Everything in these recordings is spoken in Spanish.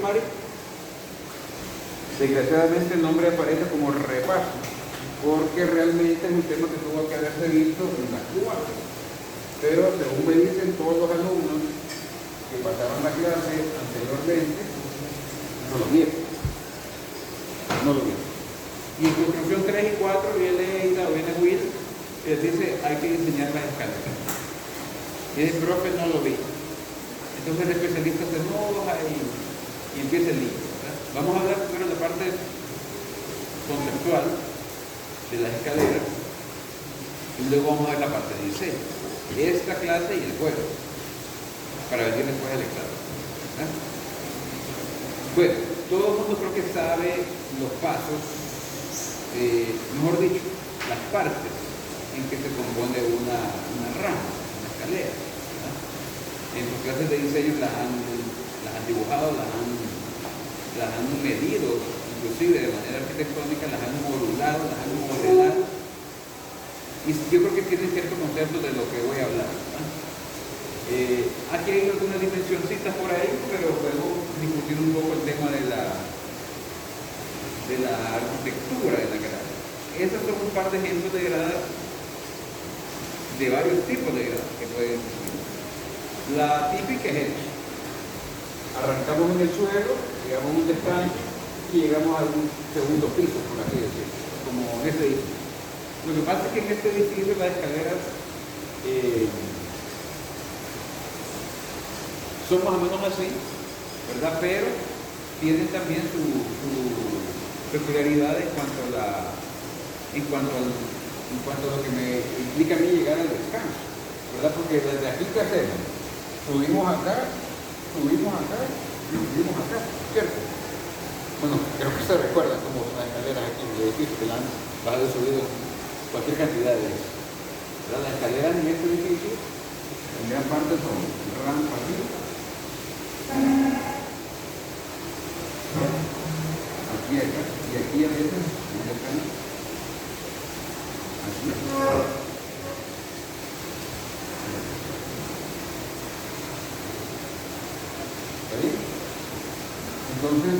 primaria, desgraciadamente el nombre aparece como repaso, porque realmente es un tema que tuvo que haberse visto en las cubanas. Pero según me dicen todos los alumnos que pasaron la clase anteriormente, no lo vieron. No lo vieron. Y en construcción 3 y 4 viene Eida o viene Will, les dice hay que diseñar las escaleras. Y el profe no lo vi. Entonces el especialista se enoja y empieza el lío. Vamos a hablar primero de la parte conceptual de las escaleras y luego vamos a ver la parte de diseño. Esta clase y el juego, para venir después al examen. Bueno, todo el mundo creo que sabe los pasos, mejor dicho, las partes en que se compone una rama, una escalera. En sus clases de diseño las han dibujado, las han medido, inclusive de manera arquitectónica, las han modulado, las han modelado. Y yo creo que tienen cierto concepto de lo que voy a hablar. Aquí hay algunas dimensioncitas por ahí, pero luego discutir un poco el tema de la arquitectura de la grada. Esos son un par de ejemplos de gradas, de varios tipos de gradas que pueden existir. La típica es esta. Arrancamos en el suelo, llegamos a un descanso y llegamos a un segundo piso, por así decirlo, como en este edificio. Lo que pasa es que en este edificio las escaleras son más o menos así, ¿verdad? Pero tienen también su peculiaridad en cuanto a lo que me implica a mí llegar al descanso, ¿verdad? Porque desde aquí, ¿qué hacemos? Subimos acá, y subimos acá, ¿cierto? Bueno, creo que se recuerdan cómo son las escaleras aquí en el edificio, que la han bajado y subido cualquier cantidad de veces. Las escaleras en este edificio, en gran parte son rampas arriba, aquí acá, y aquí a veces, así. Entonces,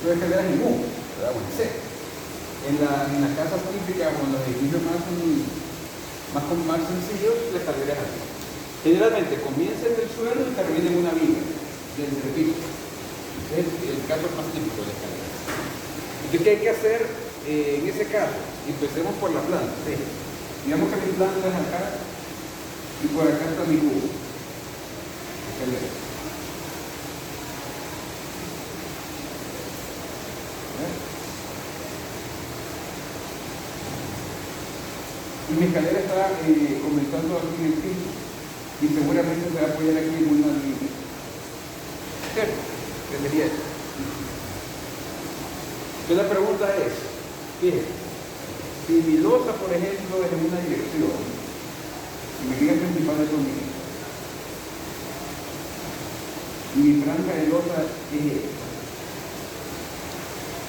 son escaleras en U, ¿verdad? O en C. En las casas típicas o en los edificios más sencillos, la escalera es así. Generalmente comienza en el suelo y termina en una viga de entrepiso. Es el caso más típico de la escalera. Entonces, ¿qué hay que hacer en ese caso? Empecemos por la planta. ¿Sí? Digamos que mi planta es acá y por acá está mi cubo. Escalera. Y mi escalera está comenzando aquí en el piso y seguramente se va a apoyar aquí en una línea. ¿Cierto? ¿Qué sería eso? Entonces la pregunta es, fíjense, si mi losa, por ejemplo, es en una dirección, y mi viga principal es conmigo, y mi franja de losa es esta,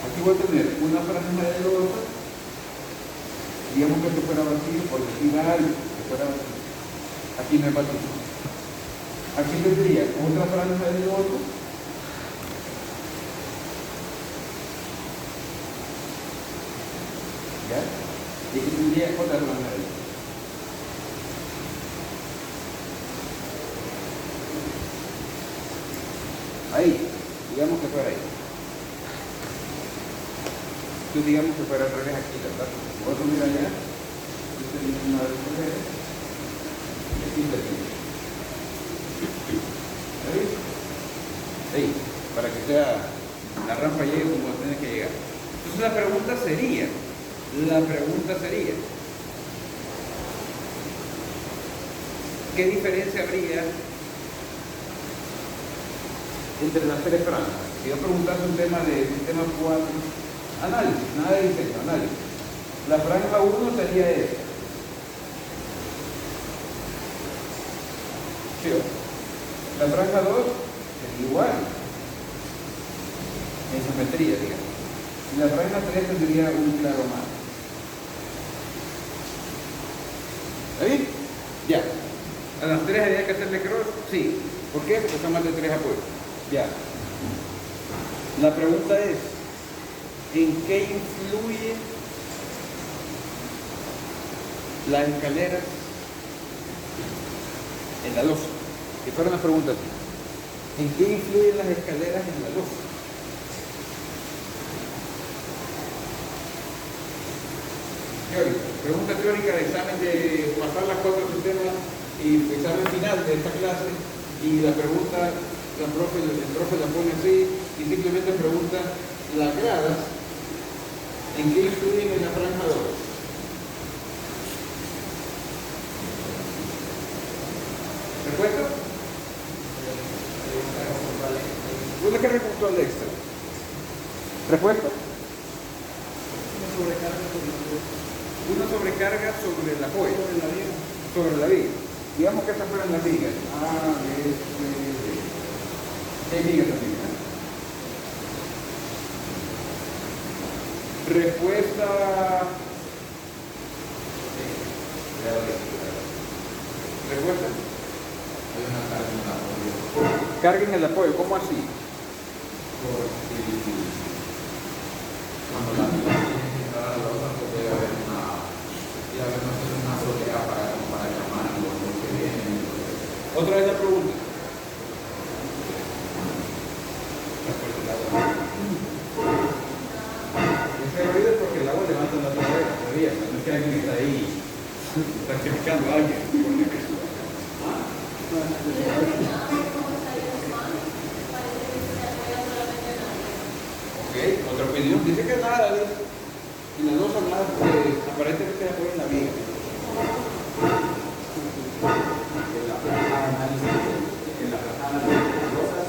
aquí voy a tener una franja de losa. Digamos que esto fuera vacío, por decir algo, que fuera vacío. Aquí no es vacío. Aquí tendría otra franja de losa. ¿Ya? Y aquí tendría otra franja de losa. Ahí, digamos que fuera ahí. Entonces digamos que fuera al revés aquí, ¿verdad? Voy a subir allá, este viene una vez por ahí, y aquí termina. Ahí, para que sea la rampa llegue como tiene que llegar. Entonces la pregunta sería, ¿qué diferencia habría entre las tres franjas? Si yo preguntase un tema de sistema 4, análisis, nada de diseño, análisis. La franja 1 sería esta. ¿Sí? La franja 2 es igual, en simetría, digamos. Y la franja 3 tendría un claro más. ¿Ahí? Ya. ¿A las 3 había que hacerle cross? Sí. ¿Por qué? Porque son más de 3 apoyos. Ya. La pregunta es, ¿en qué influye las escaleras en la losa? Y fueron las preguntas. ¿En qué influyen las escaleras en la losa? Teórica. Pregunta teórica de examen de pasar las 4 sistemas y examen final de esta clase. Y la pregunta, el profe la pone así y simplemente pregunta las gradas, ¿en qué influyen en la franja 2? ¿Respuesta? Una carga puntual extra. ¿Respuesta? Una sobrecarga sobre el apoyo. Sobre la viga. Digamos que estas fueran las vigas. A, B, C, D. ¿Qué vigas también? Respuesta. ¿Respuesta? Carguen el apoyo. ¿Cómo así? Cuando la viga tiene que entrar a la losa, pues debe haber una solera para llamar a los que vienen. Otra vez la pregunta. Ese ruido es porque el agua levanta la torreta todavía, no es que alguien está ahí sacrificando a alguien. Ok, otra opinión. Dice que nada, y las dos nada, porque aparentemente se apoya en la viga. En la franja de las losas,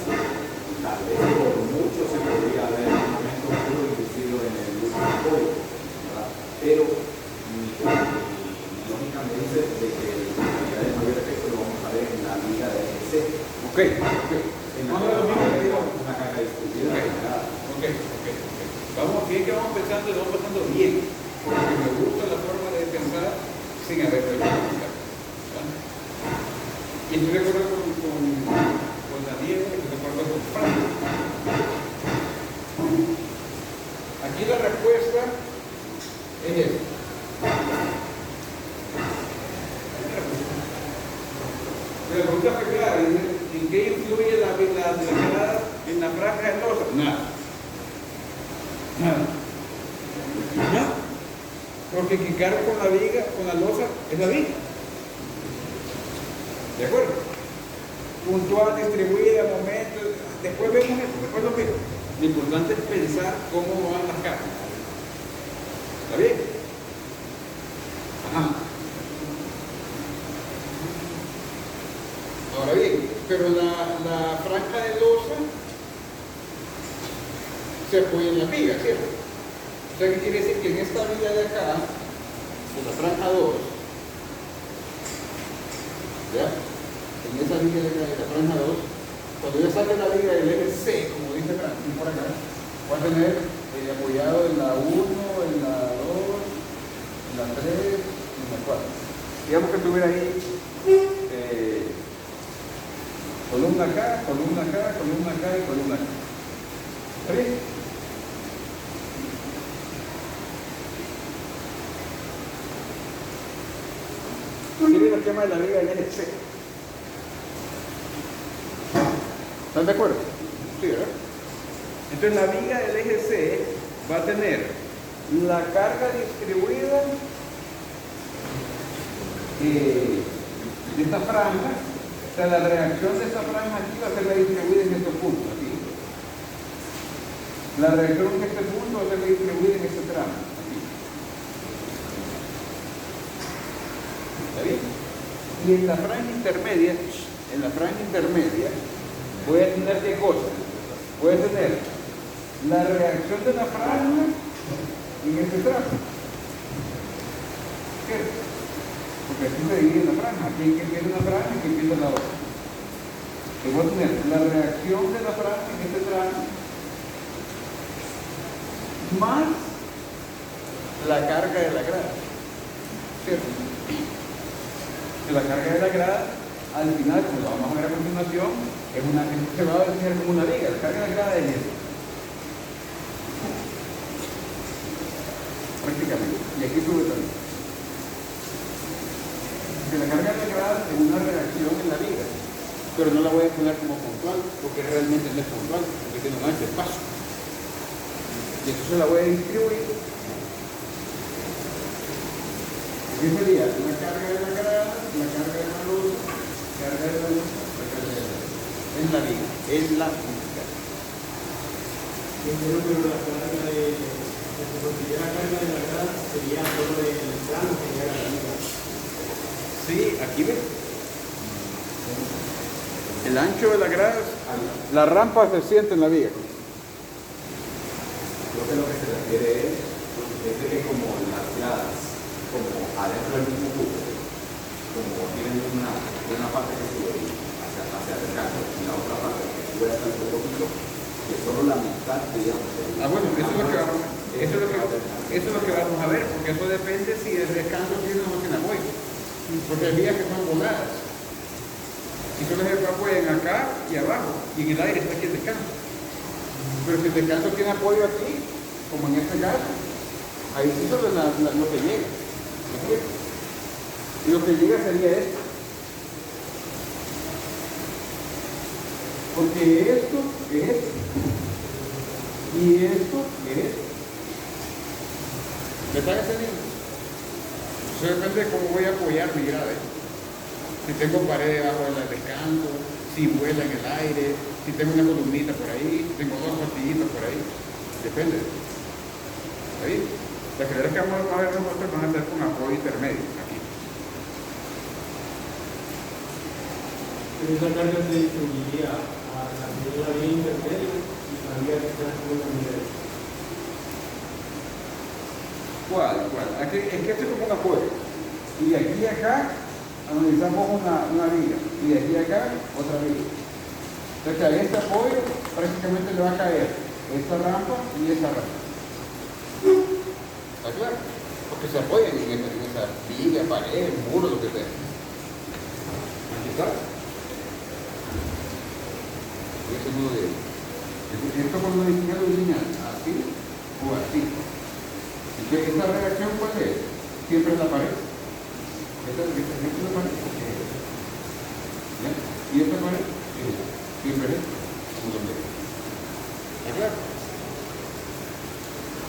tal vez por mucho se podría haber un momento puro inducido en el uso de apoyo, ¿verdad? Pero mi lógica me dice de que la cantidad de mayor efecto lo vamos a ver en la viga de EC. Ok. En una carga distribuida. Ok. Vamos bien que vamos pensando y vamos pasando bien. Porque me gusta la forma de pensar sin haber hecho la. Y estoy de acuerdo con Daniel, estoy de acuerdo con Frank. Aquí la respuesta es esta. La pregunta fue clara, ¿en qué influye la grada en la franja de losa? Nada. Porque quien carga con la viga, con la losa, es la viga. ¿De acuerdo? Puntual, distribuida, momentos. Después vemos eso, después lo vemos. Lo importante es pensar cómo van las cargas. ¿Está bien? Ajá. Ahora bien, pero la franja de losa se apoya en la viga, ¿cierto? O sea, ¿qué quiere decir? Que en esta viga de acá, en la franja 2, ¿ya? En esa viga de la franja 2, cuando yo saque la viga del eje C, como dice Francisco por acá, voy a tener apoyado en la 1, en la 2, en la 3 y en la 4. Digamos que tuviera ahí columna acá, columna acá, columna acá y columna acá. ¿Está bien? Tiene el esquema de la viga del eje C. ¿Están de acuerdo? Sí, ¿verdad? Entonces la viga del eje C va a tener la carga distribuida de esta franja, o sea, la reacción de esta franja aquí va a ser la distribuida en estos puntos, aquí. La reacción en este punto va a ser la distribuida en este tramo, aquí. ¿Está bien? Y en la franja intermedia, voy a tener qué cosa. Voy a tener la reacción de la franja en este tramo. ¿Cierto? Porque aquí se divide la franja. Aquí hay que empieza una franja y aquí empieza la otra. Y voy a tener la reacción de la franja en este tramo más la carga de la grada. ¿Cierto? Que la carga de la grada, al final, como lo vamos a ver a continuación, se va a definir como una viga. La carga de la grada es esa. prácticamente. Y aquí sube también. Que la carga de la grada es una reacción en la viga, pero no la voy a poner como puntual, porque realmente no es puntual, porque tiene un ancho espacio. Y entonces la voy a distribuir. ¿Qué sería? La carga de la grada, la carga de la luz, carga de la luz, la carga de la luz. En la viga, en la física. Pero la carga de la carga de la grada sería solo el plano que llega a la viga. Sí, aquí ves. El ancho de la grada, la rampa se siente en la viga. Creo que lo que se refiere es de que como las gradas, como adentro del mismo cubo, como tienen una parte que sube hacia el canto y la otra parte que sube hasta el otro piso, que solo la mitad, digamos. Bueno, eso es lo que vamos a ver, porque eso depende si el descanso tiene o no tiene apoyo. Porque hay vías que son voladas. Y solo se apoyan acá y abajo, y en el aire está aquí el descanso. Pero si el descanso tiene apoyo aquí, como en este caso, ahí sí solo lo que llega. Y lo que llega sería esto. Porque esto es esto. Y esto es esto. ¿Me están entendiendo? Eso depende de cómo voy a apoyar mi grada. Si tengo pared debajo del descanso, si vuela en el aire, si tengo una columnita por ahí, si tengo dos martillitos por ahí. Depende. ¿Ahí? Las carreras que vamos a ver nosotros van a ser con apoyo intermedio. Aquí. Pero esa carga se distribuiría a la vía intermedio y la vía que está en la nivel. ¿Cuál? Aquí, es que esto es como un apoyo. Y de aquí a acá analizamos una viga. Y de aquí a acá otra viga. Entonces a este apoyo prácticamente le va a caer esta rampa y esa rampa. ¿Está claro? Porque se apoyan en esa viga, pared, muro, lo que sea. Aquí está. Ese nudo de esto con una diseñado lineal, así o así. Entonces, ¿esta reacción cuál es? Siempre es la pared. Esta es la pared. ¿Ya? ¿Y esta pared? Siempre es un doble. ¿Está claro?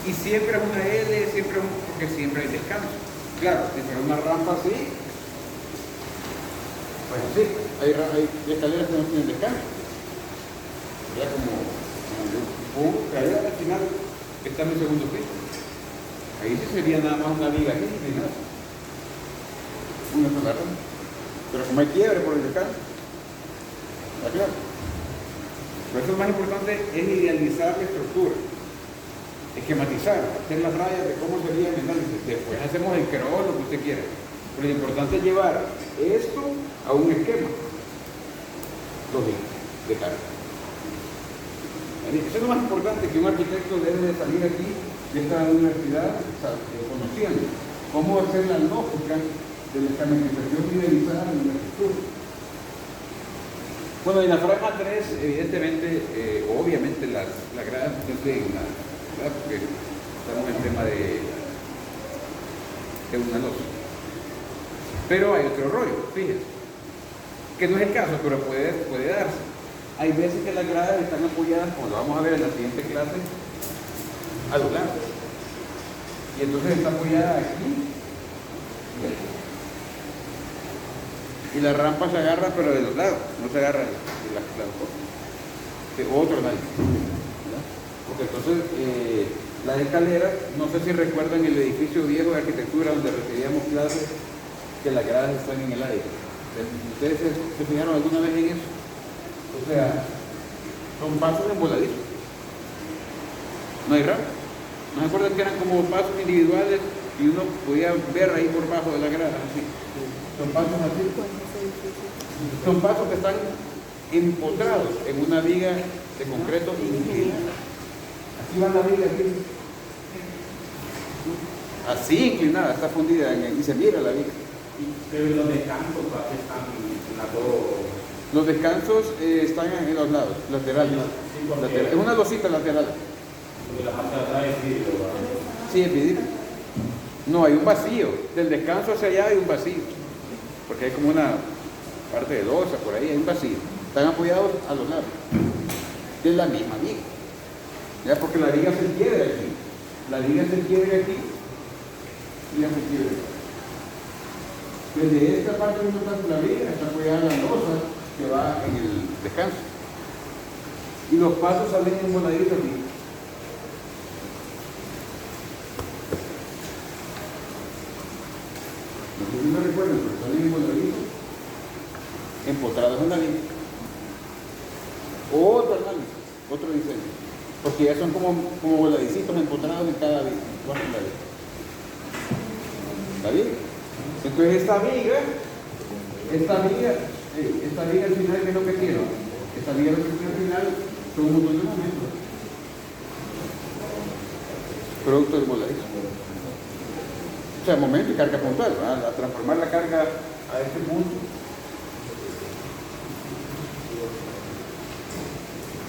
Y siempre es una L, siempre es porque siempre hay descanso. Claro, si fuera una rampa así, pues sí, hay escaleras que no tienen descanso. Ya como caer al final está en el segundo piso. Ahí sí sería nada más una viga aquí, ni nada. Una sola rampa. Pero como hay quiebre por el descanso, ¿está claro? Por eso lo más importante es idealizar la estructura, esquematizar, hacer las rayas de cómo sería el análisis. Después hacemos el crawl, lo que usted quiera. Pero lo importante es llevar esto a un esquema lógico de carga. Eso es lo más importante, que un arquitecto debe de salir aquí de esta universidad conociendo cómo hacer la lógica de la esquematización idealizada de la estructura. Bueno, en la franja 3, evidentemente, obviamente las gradas no tienen nada, ¿verdad? Porque estamos en tema de una losa. Pero hay otro rollo, fíjense, que no es el caso, pero puede darse. Hay veces que las gradas están apoyadas, como lo vamos a ver en la siguiente clase, a los lados. Y entonces está apoyada aquí y aquí. Y la rampa se agarra, pero de los lados, no se agarra de otro lado. Porque entonces las escaleras, no sé si recuerdan el edificio viejo de arquitectura donde recibíamos clases, que las gradas están en el aire. ¿Ustedes se fijaron alguna vez en eso? O sea, son pasos emboladizos. No hay rampa. ¿No se acuerdan que eran como pasos individuales y uno podía ver ahí por bajo de la grada? Así. Son pasos así. Son pasos que están empotrados en una viga de concreto inclinada. Aquí va la viga, aquí. Así inclinada, está fundida y se mira la viga. Pero los descansos están en las dos. Los descansos están en los lados, laterales. Sí, Es una losita lateral. Porque la parte de atrás es vidrio. Sí, es vidrio. No, hay un vacío. Del descanso hacia allá hay un vacío. Porque hay como una parte de losa por ahí, hay un vacío. Están apoyados a los lados. De la misma viga. Ya, porque la viga se quiebra aquí. La viga se quiebra aquí. Y ya se quiebra. Desde esta parte no está la viga, está apoyada en la losa que va en el descanso. Y los pasos salen en voladito aquí. No sé si me recuerdan, pero salen en voladito, empotrados en la viga. Otro análisis, otro diseño. Porque ya son como voladicitos empotrados en cada viga. ¿Está bien? Entonces esta viga al final, ¿qué es lo que tiene? Esta viga lo que tiene al final son un montón de momentos. Producto del voladizo. O sea, momento y carga puntual, ¿verdad? A transformar la carga a este punto.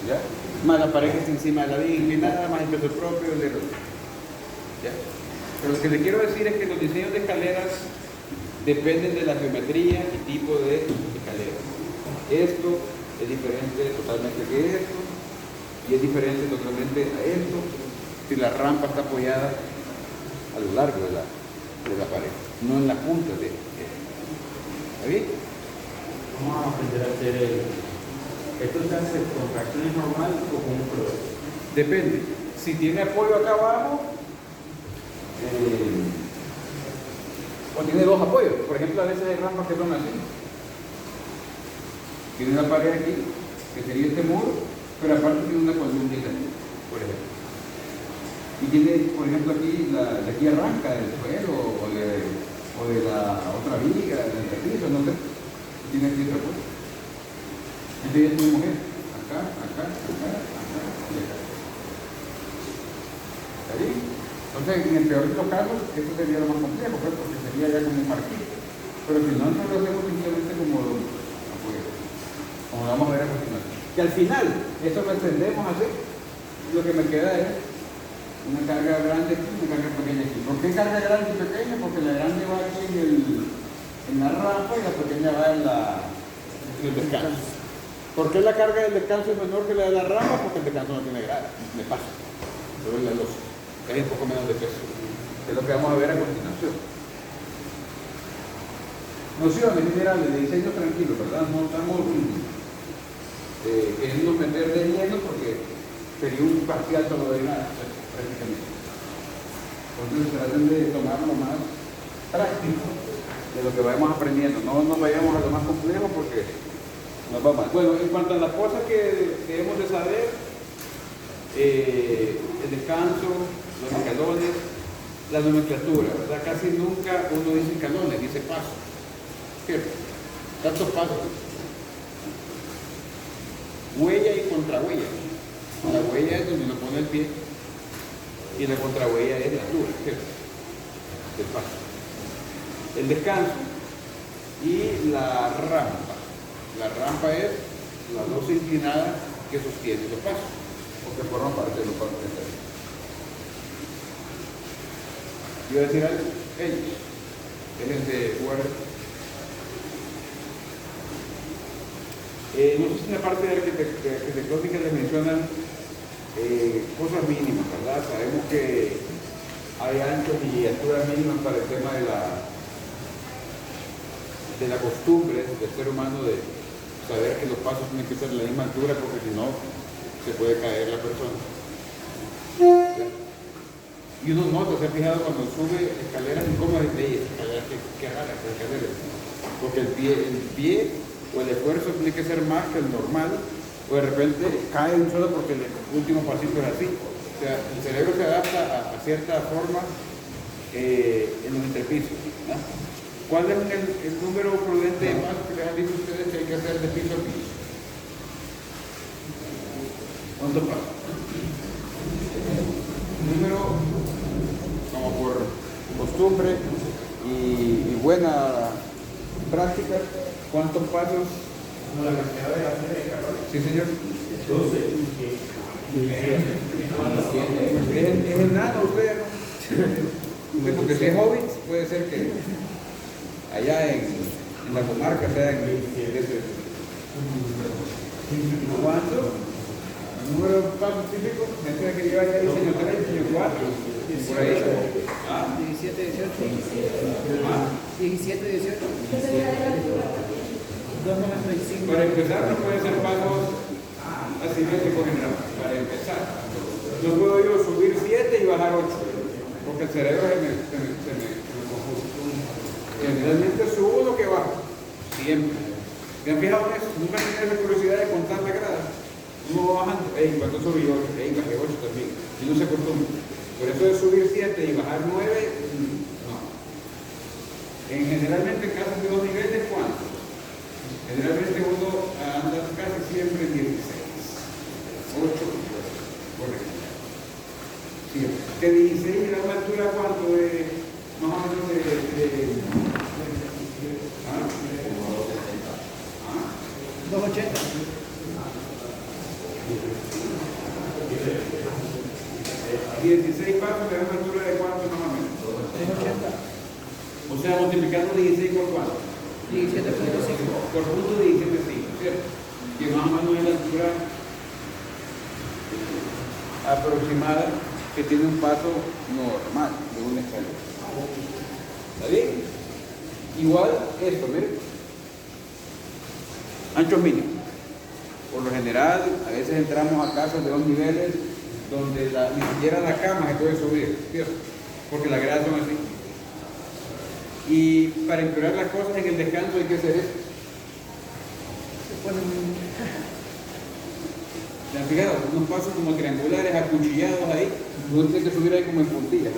¿Ya? Más la pared que está encima de la viga inclinada, más el peso propio del error. ¿Ya? Pero lo que le quiero decir es que los diseños de escaleras dependen de la geometría y tipo de escalera. Esto es diferente totalmente que esto, y es diferente totalmente a esto, si la rampa está apoyada a lo largo de la pared, no en la punta de esto. ¿Está bien? Vamos a aprender a hacer ¿esto se hace con tracciones normales o con un proceso? Depende. Si tiene apoyo acá abajo, o tiene dos apoyos. Por ejemplo, a veces hay rampas que son así. Tiene una pared aquí, que sería este muro, pero aparte tiene una columnita aquí, por ejemplo. Y tiene, por ejemplo, aquí, de aquí arranca del suelo o de la otra viga, del piso, no sé. Tiene aquí otra cosa. Entonces ya podemos ver acá y acá. ¿Está bien? Entonces, en el peor de los casos, esto sería lo más complejo, pues, porque sería ya como un marquillo. Pero si no, no lo hacemos simplemente como vamos a ver a continuación. Que al final, eso lo extendemos así, lo que me queda es una carga grande aquí, una carga pequeña aquí. ¿Por qué carga grande y pequeña? Porque la grande va aquí en la rampa y la pequeña va en el descanso. ¿Por qué la carga del descanso es menor que la de la rampa? Porque el descanso no tiene grada, de paso. Pero es la losa, que hay un poco menos de peso. Es lo que vamos a ver a continuación. Nociones generales de diseño tranquilo, ¿verdad? No estamos queriendo meter de lleno porque sería un parcial solo de nada, prácticamente. Entonces traten de tomar lo más práctico de lo que vayamos aprendiendo. No nos vayamos a lo más complejo porque nos va mal. Bueno, en cuanto a las cosas que debemos de saber, el descanso, los escalones, la nomenclatura, ¿verdad? Casi nunca uno dice escalones, dice pasos. ¿Cierto? Tantos pasos. Huella y contrahuella. La huella es donde uno pone el pie y la contrahuella es la altura, ¿cierto? Del paso. El descanso y la rampa. La rampa es la losa inclinada que sostiene los pasos o que forma parte de los pasos de esta. ¿Iba a decir algo? Ellos. Déjense jugar. No sé si en la parte de arquitectónica les mencionan cosas mínimas, ¿verdad? Sabemos que hay anchos y alturas mínimas para el tema de la costumbre del ser humano de saber que los pasos tienen que ser de la misma altura porque si no se puede caer la persona. Y uno nota, se ha fijado cuando sube escaleras incómodas de escaleras que rara, escaleras. Porque el pie o el esfuerzo tiene que ser más que el normal, o de repente cae un solo porque el último pasito es así. O sea, el cerebro se adapta a cierta forma en los entrepisos, ¿no? ¿Cuál es el número prudente de pasos que les han dicho ustedes que hay que hacer de piso a piso? ¿Cuántos pasos? Número, como por costumbre y buena práctica, ¿cuántos pasos? No, la cantidad de hacer de calor. Sí, señor. 12. Es enano usted, ¿no? Porque si es hobbit, puede ser que allá en la comarca sea en ese. ¿Cuánto? El número de pasos típicos, gente que lleva ya diseño 3, diseño 4, por ahí. 17, 18. 17, 18. 2.95. Para empezar, no puede ser pasos asimétricos en rama. Para empezar, no puedo yo subir 7 y bajar 8, porque el cerebro se me confunde. Generalmente subo lo que bajo, siempre. ¿Me han fijado en eso? Nunca he tenido la curiosidad de contar la grada. Uno va bajando, ¿cuánto subí 8? Bajé 8 también. Y no se acostumbra. Por eso de subir 7 y bajar 9, no. Generalmente en casas de 2 niveles, ¿cuánto? Generalmente uno anda casi siempre en 16. 8, correcto. Siempre. Que 16 le da una altura, ¿cuánto? Más o menos de 280. 16 pasos le da una altura de cuánto más o menos. 280. O sea, multiplicando 16 por cuánto. 17.5. Por punto 17.5, ¿cierto? Que más o menos es la altura aproximada que tiene un paso normal de un escalón. ¿Está bien? Igual esto, miren. Anchos mínimos. Por lo general, a veces entramos a casas de 2 niveles donde ni siquiera la cama se puede subir, ¿cierto? Porque las gradas son así. Y para empeorar las cosas en el descanso hay que hacer esto. ¿Se han fijado? Unos pasos como triangulares, acuchillados ahí, uno tiene que subir ahí como en puntillas.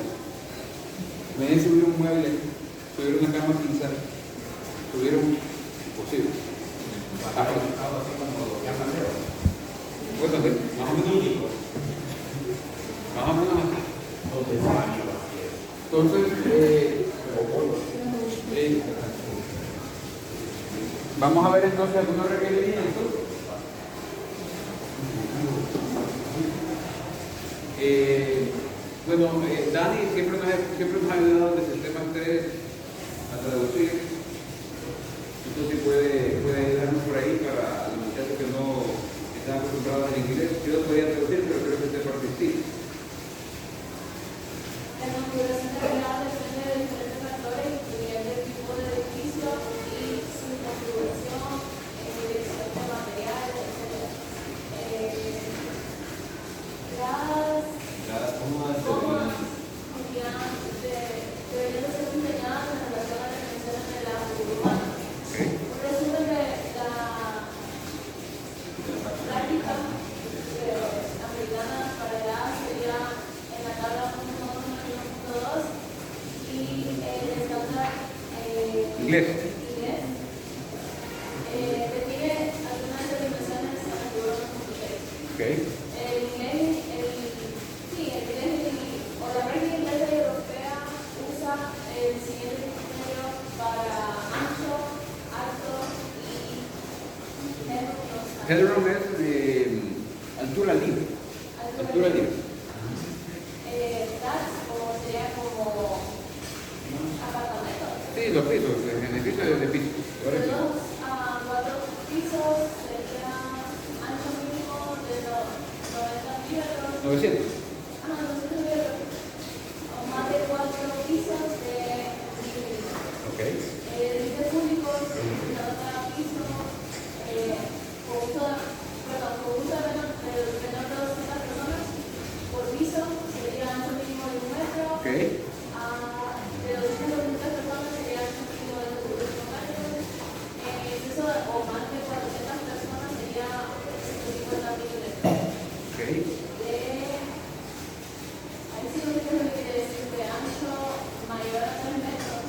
Me deben subir un mueble, subir una cama pinzada, subir un imposible. Pues así, más o menos así. Más o menos así. Entonces, vamos a ver entonces algunos requerimientos. Bueno, Dani siempre nos ha ayudado desde el tema 3 a traducir. Entonces puede ayudarnos por ahí para los muchachos que no están acostumbrados al inglés. Yo lo podía traducir, pero creo que usted participa. La configuración de grado depende de diferentes factores, incluyendo el tipo de edificio y su configuración, dirección de materiales, etc. Gradas cómodas deberían ser diseñadas en relación a las dimensiones de la figura. Un resumen de la práctica americana para gradas sería en la tabla 1.1 y 1.2 y el estándar Inglés. define algunas de las dimensiones en la figura 1.6. Okay. El inglés o la regla inglesa y europea usa el siguiente criterio para ancho, alto y Headroom es altura libre. Altura libre. como sería como apartamentos. Sí, los pisos, el beneficio de piso. De 2 a 4 pisos sería ancho mínimo de 90 metros. 900. 900 metros. O más de 4 pisos de 10 metros. Ok. Edificios públicos, cada piso, con uso de menor de 200 personas por piso, sería ancho mínimo de 1 metro. Ok. De 200 personas sería ancho mínimo de 1 metro. Eso o más de 400 personas sería 150 metros. Ok. Ahí sí lo que quiere decir de ancho mayor a 3 metros.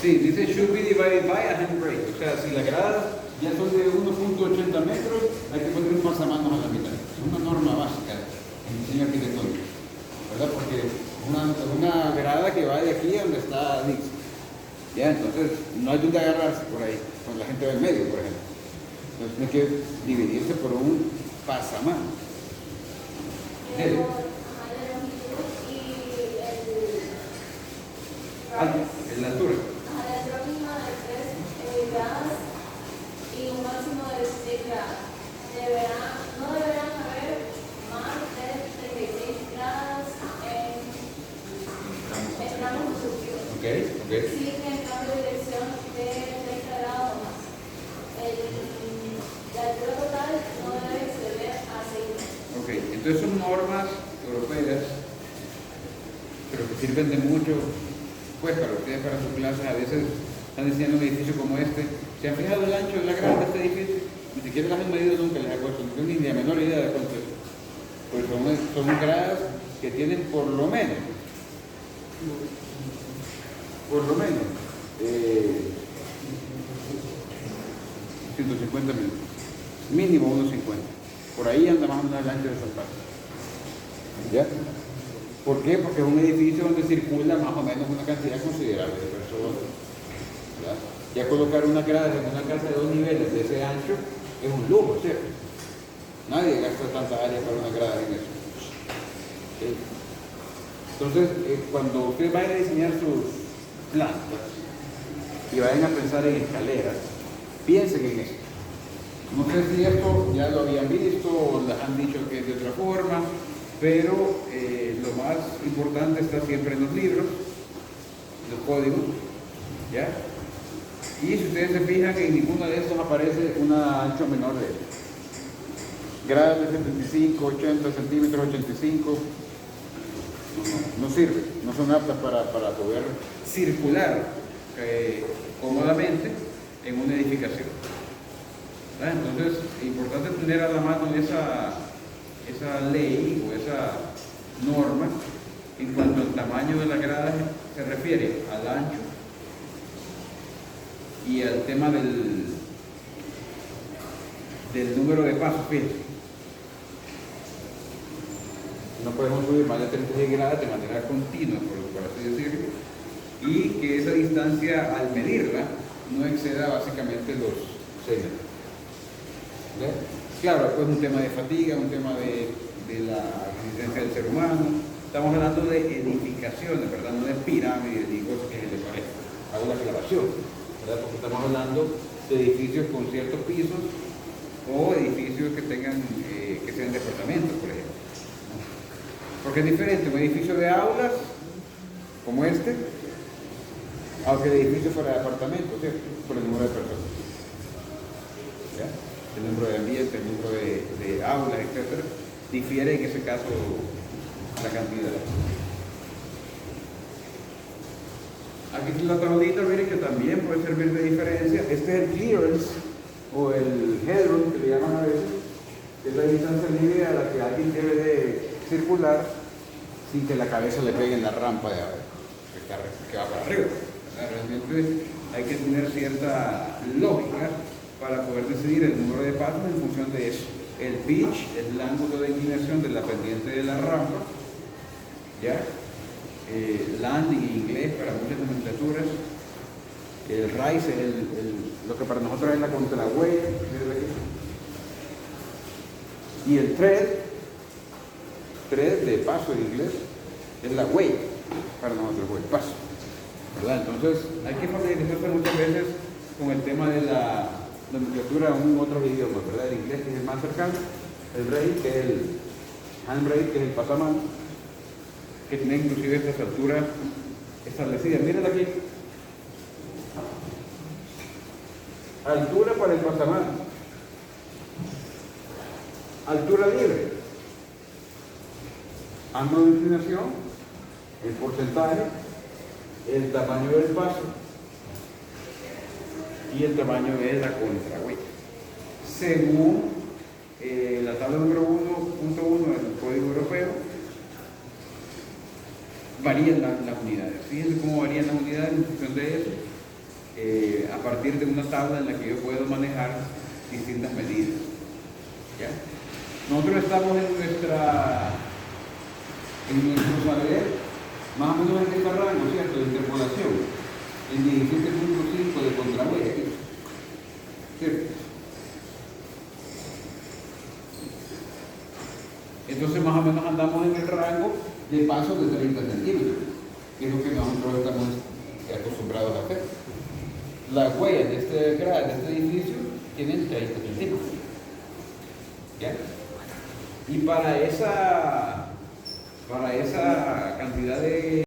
Sí, dice should be divided by a handbrake. O sea, si las gradas ya son de 1.80 metros, hay que poner un pasamanos a la mitad. Es una norma básica en diseño arquitectónico, ¿verdad? Porque una grada que va de aquí a donde está Dix. Ya, entonces no hay donde agarrarse por ahí, cuando la gente va en medio, por ejemplo. Entonces tiene que dividirse por un pasamanos. De longitud y el Ok. sin el cambio de dirección de 30 grados o más. La altura total no debe exceder a 6 metros. Ok, entonces son normas europeas, pero que sirven de mucho, pues para ustedes, para sus clases. A veces están diseñando un edificio como este. ¿Se han fijado el ancho de la grada de este edificio? Ni siquiera las han medido nunca, les acuerdo, no tengo ni la menor idea de cuánto es. Pues son gradas que tienen por lo menos 150 metros, mínimo 1,50. Por ahí anda más o menos el ancho de zapatos. ¿Ya? ¿Por qué? Porque es un edificio donde circula más o menos una cantidad considerable de personas. ¿Ya? Ya colocar una grada en una casa de 2 niveles de ese ancho es un lujo, ¿cierto? Nadie gasta tanta área para una grada en eso. ¿Sí? Entonces, cuando ustedes vayan a diseñar sus plantas y vayan a pensar en escaleras, piensen en esto. No sé si esto ya lo habían visto o les han dicho que es de otra forma, pero lo más importante está siempre en los libros, los códigos, ¿ya? Y si ustedes se fijan, en ninguno de estos aparece un ancho menor de gradas de 75, 80 centímetros, 85. No sirve, no son aptas para poder circular cómodamente en una edificación. ¿Verdad? Entonces, es importante tener a la mano esa ley o esa norma en cuanto al tamaño de la grada se refiere al ancho y al tema del número de pasos. Fíjense, no podemos subir más de 36 gradas de manera continua, por así decirlo, y que esa distancia al medirla no exceda básicamente los 6 metros. ¿Ve? Claro, es un tema de fatiga, un tema de la resistencia del ser humano. Estamos hablando de edificaciones, ¿verdad? No de pirámides ni cosas que se les parezcan. Hago la aclaración, ¿verdad? Porque estamos hablando de edificios con ciertos pisos o edificios que tengan, que sean departamentos, por ejemplo. Porque es diferente un edificio de aulas, como este, a que el edificio fuera de apartamentos, ¿cierto? Por el número de personas. ¿Ya? El número de ambientes, el número de aulas, etc. Difiere en ese caso la cantidad. Aquí está la tablita, miren, que también puede servir de diferencia. Este es el clearance o el headroom, que le llaman a veces, que es la distancia libre a la que alguien debe de circular sin que la cabeza le pegue en la rampa de que va para arriba. Realmente hay que tener cierta lógica para poder decidir el número de pasos en función de eso. El pitch es el ángulo de inclinación de la pendiente de la rampa, ¿ya? Landing en inglés para muchas nomenclaturas. El rise es lo que para nosotros es la contrahuella. Y el tread de paso en inglés es la way para nosotros, el paso, ¿verdad? Entonces hay que familiarizarse muchas veces con el tema de la nomenclatura en otros idiomas, ¿verdad? El inglés, que es el más cercano, el rate, que es el handbrake, que es el pasamano, que tiene inclusive estas alturas establecidas. Miren aquí, altura para el pasamano, altura libre, ángulo de inclinación, el porcentaje, el tamaño del paso y el tamaño de la contrahuella. Según la tabla número 1.1 del Código Europeo, varían las unidades. Fíjense cómo varían las unidades en función de eso, a partir de una tabla en la que yo puedo manejar distintas medidas. ¿Ya? Nosotros estamos en nuestro saber más o menos en este rango, ¿cierto?, de interpolación, en 17.5 de contrahuella, ¿cierto? Entonces más o menos andamos en el rango de paso de 30 centímetros, que es lo que nosotros estamos acostumbrados a hacer. Las huellas de este edificio tienen 30 centímetros. ¿Ya? Y para esa cantidad de